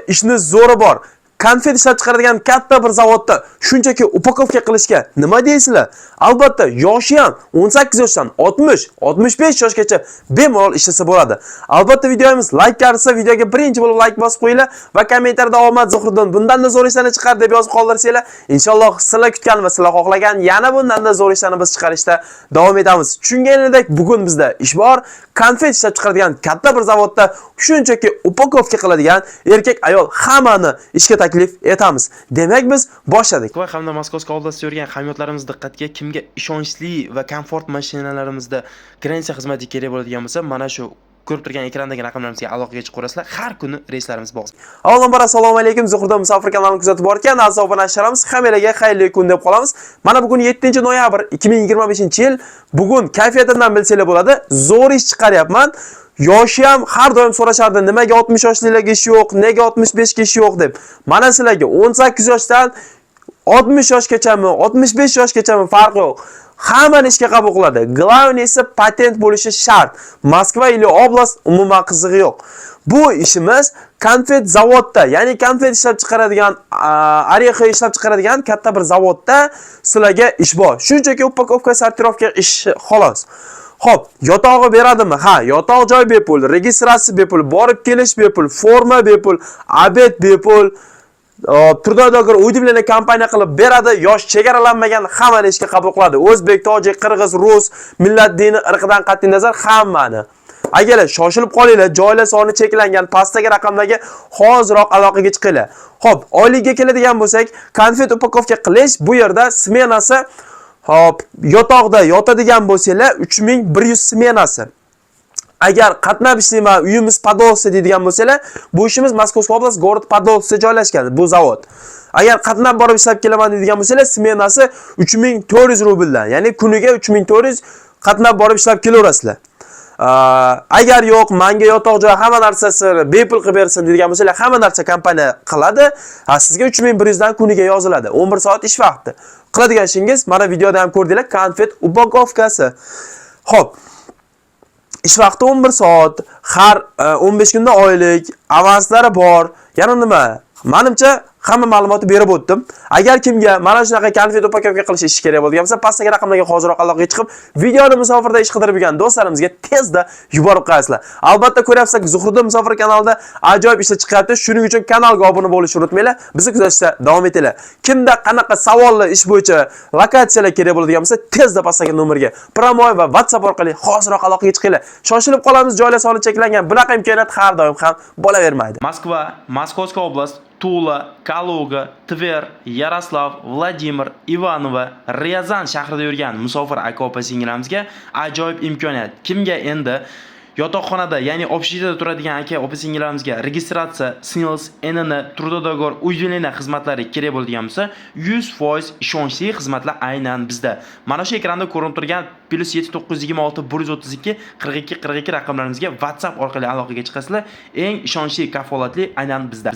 ishni zo'ri bor. Konfet ishlab chiqaradigan katta bir zavodda shunchaki upakovka qilishga nima deysizlar? Albatta, yoshi ham 18 yoshdan 60-65 yoshgacha bemalol ishlasa bo'ladi. Albatta, videomiz like qarsa, videoga birinchi bo'lib like bosib qo'yinglar va kommentariyada omad Zuhriddin bundan-da zo'r ishlarni chiqar deb yozib qoldirsanglar, inshaalloh sizlar kutgan va sizlar xohlagan yana bundan-da zo'r ishlarni biz chiqarishda davom etamiz. Tushunganingdek, bugun bizda ish bor. Konfet ishlab chiqaradigan katta bir zavodda shunchaki upakovka qiladigan erkak ayol hammani ishga taklif etamiz. Demak biz boshladik. Va hamda Moskovska oblastida yurgan hamyotlarimiz diqqatiga, kimga ishonchli va komfort mashinalarimizda garantiya xizmati kerak bo'ladigan bo'lsa, mana shu ko'rib turgan ekrandagi raqamlarimizga aloqaga chiqib ko'rasizlar. Har kuni reyslarimiz bor. Avvalambor assalomu alaykum. Zuhriddin Musofir kanalini kuzatib borgan aziz obunachilarimiz, hammalarga xayrli kun deb qolamiz. Mana bugun 7-noyabr 2025-yil. Bugun kayfiyatimdan bilsanglar bo'ladi. Zo'r ish chiqaryapman. Yoshi ham har doim so'rashardi, nimaga 60 yoshlilarga ish yo'q, nega 65 ga ish yo'q deb. Mana sizlarga 18 yoshdan 60 yoshgachami, 65 yoshgachami farqi yo'q. Hammani ishga qabul qiladi. Glavniysi patent bo'lishi shart. Moskva ili oblast umuman qizig'i yo'q. Bu ishimiz konfet zavodda, ya'ni konfet ishlab chiqaradigan, orex ishlab chiqaradigan katta bir zavodda sizlarga ish bor. Shunchaki upakovka, sortirovka ish xolos. Xo'p, yotog'i beradimi? Ha, yotoq joy bepul, registratsiya bepul, borib kelish bepul, forma bepul, obed bepul. Turdodogar udivleni kompaniya qilib beradi, yosh chegaralanmagan hammani ishga qabul qiladi. O'zbek, tojik, qirg'iz, rus, millat, dini, irqidan qat'iy nazar hammani. Agar shoshilib qolinglar, joylar soni cheklangan pastdagi raqamlarga hoziroq aloqaga chiqinglar. Xo'p, oylikka keladigan bo'lsak, konfet upakovka qilish bu yerda smenasi, hop, yotoqda yotadigan bo'lsanglar 3100 smenasi. Agar qatnab ishlayman, uyimiz Podolsk deydigan bo'lsanglar, bu ishimiz Moskovska oblast, gorod Podolskda joylashgan bu zavod. Agar qatnab borib ishlab kelaman deydigan bo'lsanglar, smenasi 3400 rubldan, ya'ni kuniga 3400 qatnab borib ishlab kelaverasizlar. Agar yo'q, menga yotoq joy hamma narsasini bepul qilib bersin deydigan bo'lsanglar, hamma narsa kompaniya qiladi. Sizga 3100 dan kuniga yoziladi. 11 soat ish vaqti. Qiladigan ishingiz mana videoda ham ko'rdinglar, konfet upakovkasi. Xo'p, ish vaqti 11 soat, har 15 kunda oylik, avanslari bor. Yana nima? Menimcha hamma ma'lumotni berib o'tdim. Agar kimga mana shunaqa konfet upakovka qilish ish kerak bo'lgan bo'lsa, pastdagi raqamlarga hoziroq aloqaga chiqib, videoni musofirda ish qidirib yurgan do'stlarimizga tezda yuborib qo'yasizlar. Albatta ko'ryapsiz, Zuhriddin Musofir kanalida ajoyib ishlar chiqyapti. Shuning uchun kanalga obuna bo'lishni unutmanglar. Bizni kuzatishda davom etinglar. Kimda qanaqa savollar ish bo'yicha lokatsiyalar kerak bo'ladigan bo'lsa, tezda pastdagi nomerga Promoy va WhatsApp orqali hoziroq aloqaga chiqinglar. Shoshilib qolamiz, joylar soni cheklangan. Bunaqa imkoniyat har doim ham bo'lavermaydi. Moskva, Moskovska oblast, Tula, Kaluga, Tver, Yaroslav, Vladimir, Ivanova, Ryazan shahrida yurgan musofir aka opa singilamizga ajoyib imkoniyat. Kimga endi yotoqxonada, ya'ni общежитiyada turadigan aka opa singilamizga registratsiya, SNILS, NN, Trudodogor, uy-joylar xizmatlari kerak bo'ladigan bo'lsa, 100% ishonchli xizmatlar aynan bizda. Mana shu ekranda ko'rinib turgan +7926 132 42 42 raqamlarimizga WhatsApp orqali aloqaga chiqasizlar. Eng ishonchli, kafolatli aynan bizda.